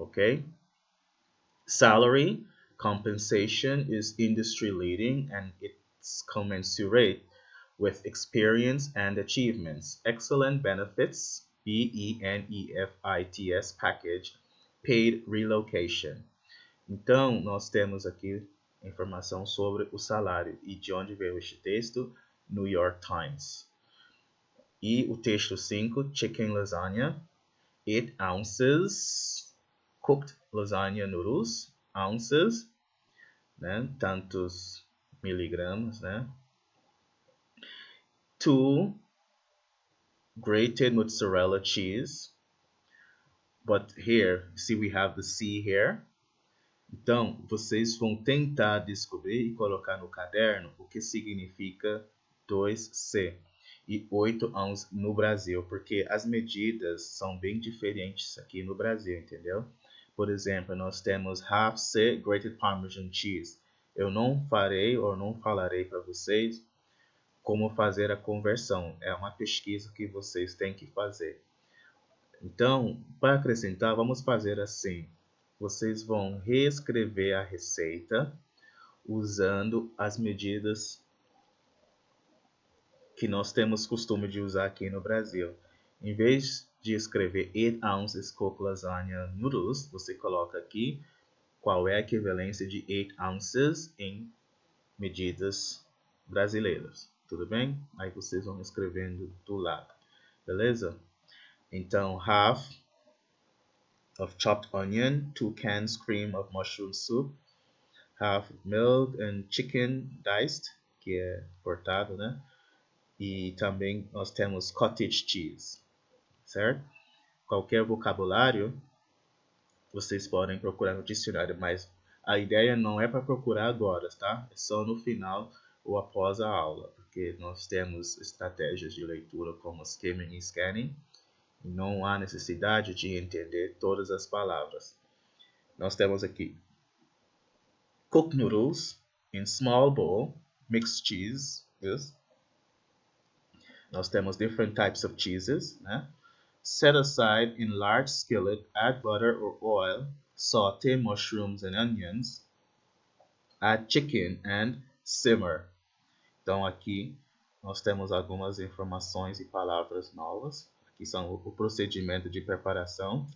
ok? Salary compensation is industry leading and it's commensurate with experience and achievements. Excellent benefits, BENEFITS package, paid relocation. Então, nós temos aqui informação sobre o salário. E de onde veio este texto? New York Times. E o texto 5, chicken lasagna, 8 ounces, cooked lasagna noodles, ounces, né? Tantos miligramas, né? 2 grated mozzarella cheese. But here, see we have the C here. Então, vocês vão tentar descobrir e colocar no caderno o que significa 2C e 8 ounces no Brasil, porque as medidas são bem diferentes aqui no Brasil, entendeu? Por exemplo, nós temos half C grated Parmesan cheese. Eu não farei ou não falarei para vocês como fazer a conversão. É uma pesquisa que vocês têm que fazer. Então, para acrescentar, vamos fazer assim. Vocês vão reescrever a receita usando as medidas que nós temos costume de usar aqui no Brasil. Em vez de escrever 8 ounces cooked lasagna noodles, você coloca aqui qual é a equivalência de 8 ounces em medidas brasileiras. Tudo bem? Aí vocês vão escrevendo do lado. Beleza? Então, half of chopped onion, 2 cans cream of mushroom soup, half milk and chicken diced, que é cortado, né? E também nós temos cottage cheese, certo? Qualquer vocabulário vocês podem procurar no dicionário, mas a ideia não é para procurar agora, tá? É só no final ou após a aula, porque nós temos estratégias de leitura como skimming e scanning, e não há necessidade de entender todas as palavras. Nós temos aqui cooked noodles in small bowl, mixed cheese, yes. Nós temos different types of cheeses, né? Set aside in large skillet, add butter or oil, saute mushrooms and onions, add chicken and simmer. Então aqui nós temos algumas informações e palavras novas. Aqui são o procedimento de preparação.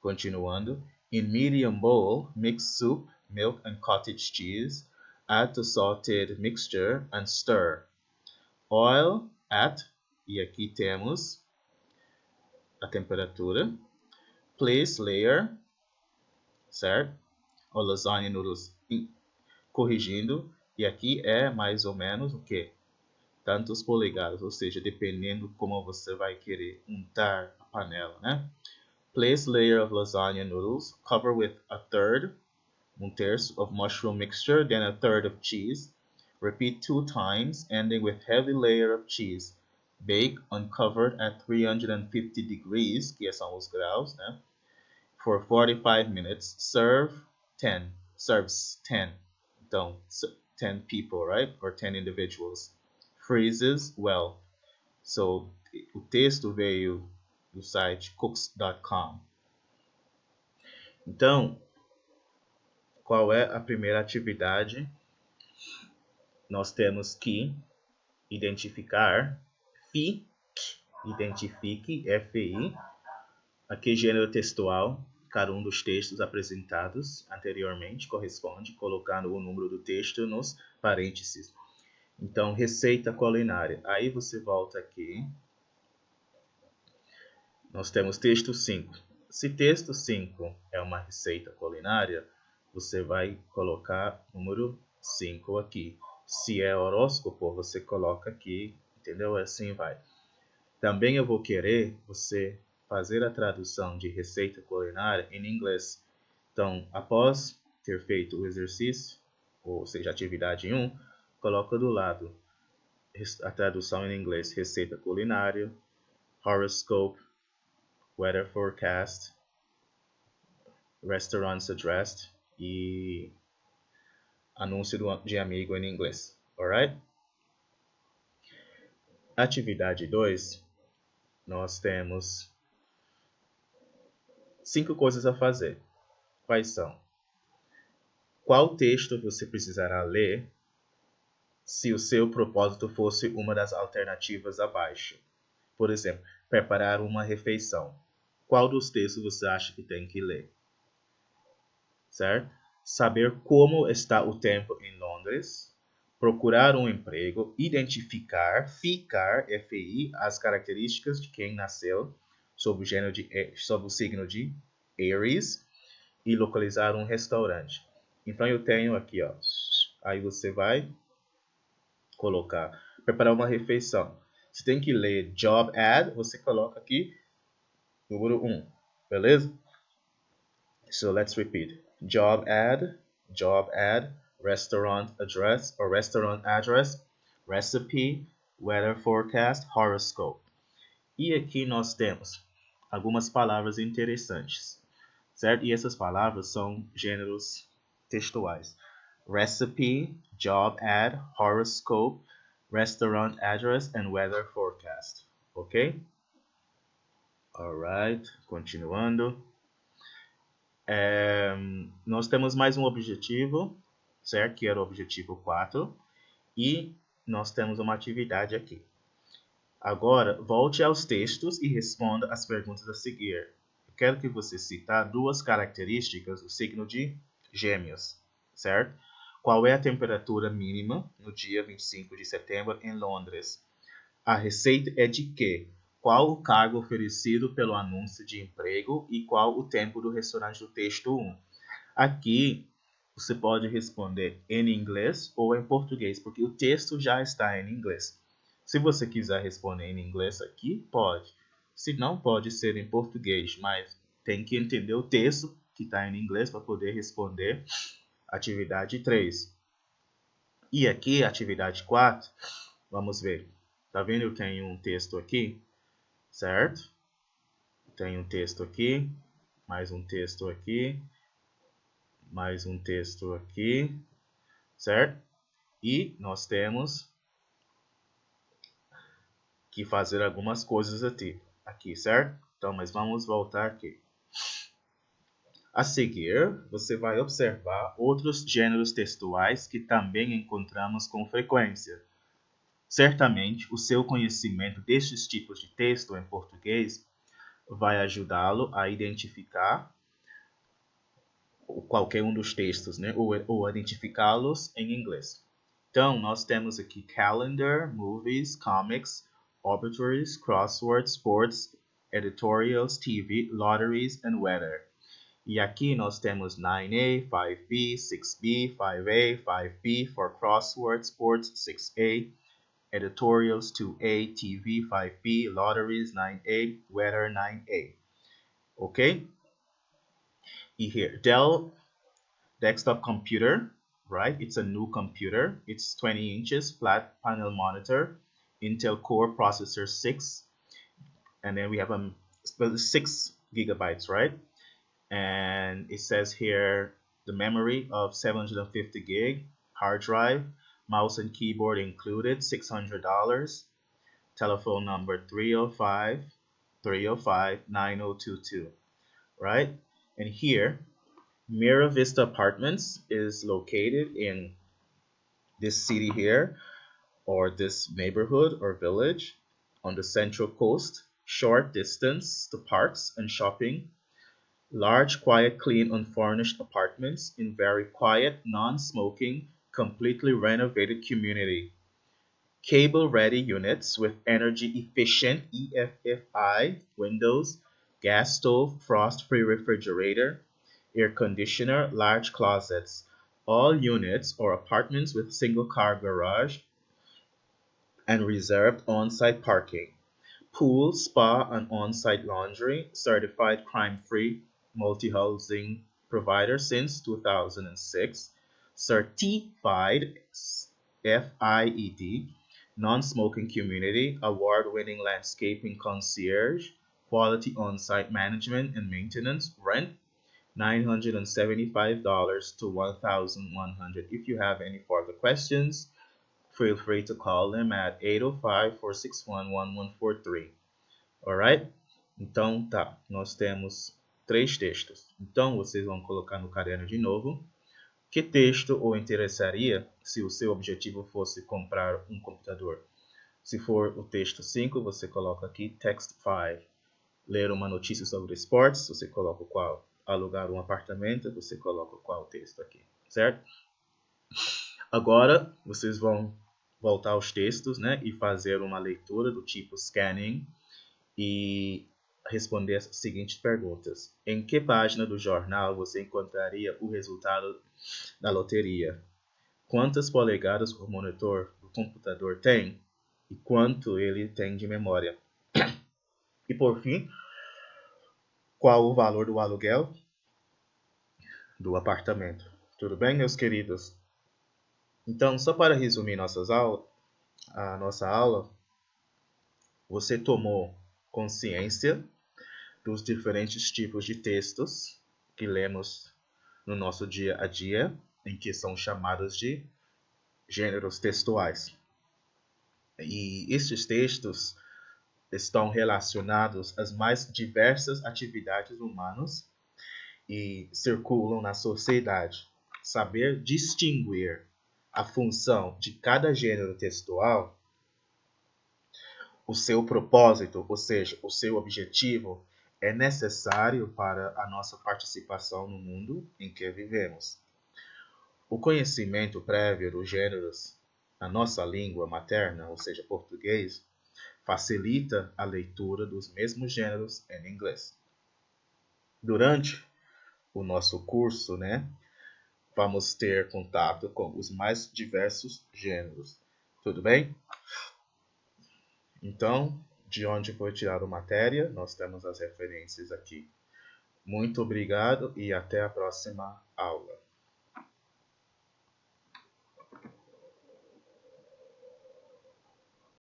Continuando. In medium bowl, mix soup, milk and cottage cheese. Add the sauteed mixture and stir. Oil at, e aqui temos a temperatura. Place layer, certo? O lasagna noodles corrigindo. E aqui é mais ou menos o que? Tantos polegadas, ou seja, dependendo como você vai querer untar a panela, né? Place layer of lasagna noodles, cover with a third, um terço of mushroom mixture, then a third of cheese. Repeat 2 times, ending with heavy layer of cheese. Bake uncovered at 350 degrees, que são os graus, né? For 45 minutes. Serves 10. Então, 10 people, right? Or 10 individuals. Freezes well. So, o texto veio do site cooks.com. Então, qual é a primeira atividade? Nós temos que identificar identifique, FI, a que gênero textual cada um dos textos apresentados anteriormente corresponde, colocando o número do texto nos parênteses. Então, receita culinária. Aí você volta aqui. Nós temos texto 5. Se texto 5 é uma receita culinária, você vai colocar número 5 aqui. Se é horóscopo, você coloca aqui, entendeu? Assim vai. Também eu vou querer você fazer a tradução de receita culinária em inglês. Então, após ter feito o exercício, ou seja, atividade 1, coloca do lado a tradução em inglês, receita culinária, horoscope, weather forecast, restaurants addressed e anúncio de amigo em inglês. Alright? Atividade 2, nós temos 5 coisas a fazer. Quais são? Qual texto você precisará ler se o seu propósito fosse uma das alternativas abaixo? Por exemplo, preparar uma refeição. Qual dos textos você acha que tem que ler? Certo? Saber como está o tempo em Londres. Procurar um emprego. Identificar, ficar, FI, as características de quem nasceu sob o signo de Aries. E localizar um restaurante. Então eu tenho aqui, ó. Aí você vai colocar, preparar uma refeição. Você tem que ler job ad, você coloca aqui número 1, beleza? So let's repeat. Job ad, restaurant address, recipe, weather forecast, horoscope. E aqui nós temos algumas palavras interessantes, certo? E essas palavras são gêneros textuais. Recipe, job ad, horoscope, restaurant address, and weather forecast. Ok? Alright, continuando. Nós temos mais um objetivo, certo? Que era o objetivo 4. E nós temos uma atividade aqui. Agora, volte aos textos e responda as perguntas a seguir. Eu quero que você citar duas características do signo de Gêmeos, certo? Qual é a temperatura mínima no dia 25 de setembro em Londres? A receita é de quê? Qual o cargo oferecido pelo anúncio de emprego e qual o tempo do restaurante do texto 1? Aqui você pode responder em inglês ou em português, porque o texto já está em inglês. Se você quiser responder em inglês aqui, pode. Se não, pode ser em português, mas tem que entender o texto que está em inglês para poder responder atividade 3. E aqui, atividade 4, vamos ver. Tá vendo? Eu tenho um texto aqui, certo? Tenho um texto aqui, mais um texto aqui, mais um texto aqui, certo? E nós temos que fazer algumas coisas aqui, certo? Então, mas vamos voltar aqui. A seguir, você vai observar outros gêneros textuais que também encontramos com frequência. Certamente, o seu conhecimento destes tipos de texto em português vai ajudá-lo a identificar qualquer um dos textos, né? ou identificá-los em inglês. Então, nós temos aqui calendar, movies, comics, obituaries, crosswords, sports, editorials, TV, lotteries and weather. E aqui nós temos 9A, 5B, 6B, 5A, 5B for crosswords, sports, 6A, editorials, 2A, TV, 5B, lotteries, 9A, weather, 9A. Okay? E here, Dell desktop computer, right? It's a new computer. It's 20 inches, flat panel monitor, Intel Core processor 6, and then we have 6 gigabytes, right? And it says here the memory of 750 gig, hard drive, mouse and keyboard included, $600, telephone number 305-305-9022, right? And here, Mira Vista Apartments is located in this city here, or this neighborhood or village on the Central Coast, short distance to parks and shopping, large, quiet, clean, unfurnished apartments in very quiet, non-smoking, completely renovated community. Cable-ready units with energy-efficient EFFI windows, gas stove, frost-free refrigerator, air conditioner, large closets. All units or apartments with single-car garage and reserved on-site parking. Pool, spa, and on-site laundry. Certified crime-free multi-housing provider since 2006. Certified FIED non-smoking community, award-winning landscaping concierge, quality on-site management and maintenance, rent $975 to $1,100. If you have any further questions, feel free to call them at 805-461-1143. Alright? Então tá, nós temos 3 textos. Então, vocês vão colocar no caderno de novo. Que texto o interessaria se o seu objetivo fosse comprar um computador? Se for o texto 5, você coloca aqui Text 5. Ler uma notícia sobre esportes, você coloca o qual? Alugar um apartamento, você coloca qual texto aqui, certo? Agora, vocês vão voltar aos textos, né, e fazer uma leitura do tipo scanning e responder as seguintes perguntas. Em que página do jornal você encontraria o resultado da loteria? Quantas polegadas o monitor do computador tem? E quanto ele tem de memória? E por fim, qual o valor do aluguel do apartamento? Tudo bem, meus queridos? Então, só para resumir a nossa aula, você tomou consciência dos diferentes tipos de textos que lemos no nosso dia a dia, em que são chamados de gêneros textuais. E estes textos estão relacionados às mais diversas atividades humanas e circulam na sociedade. Saber distinguir a função de cada gênero textual, o seu propósito, ou seja, o seu objetivo, é necessário para a nossa participação no mundo em que vivemos. O conhecimento prévio dos gêneros na nossa língua materna, ou seja, português, facilita a leitura dos mesmos gêneros em inglês. Durante o nosso curso, vamos ter contato com os mais diversos gêneros. Tudo bem? Então, de onde foi tirada a matéria, nós temos as referências aqui. Muito obrigado e até a próxima aula.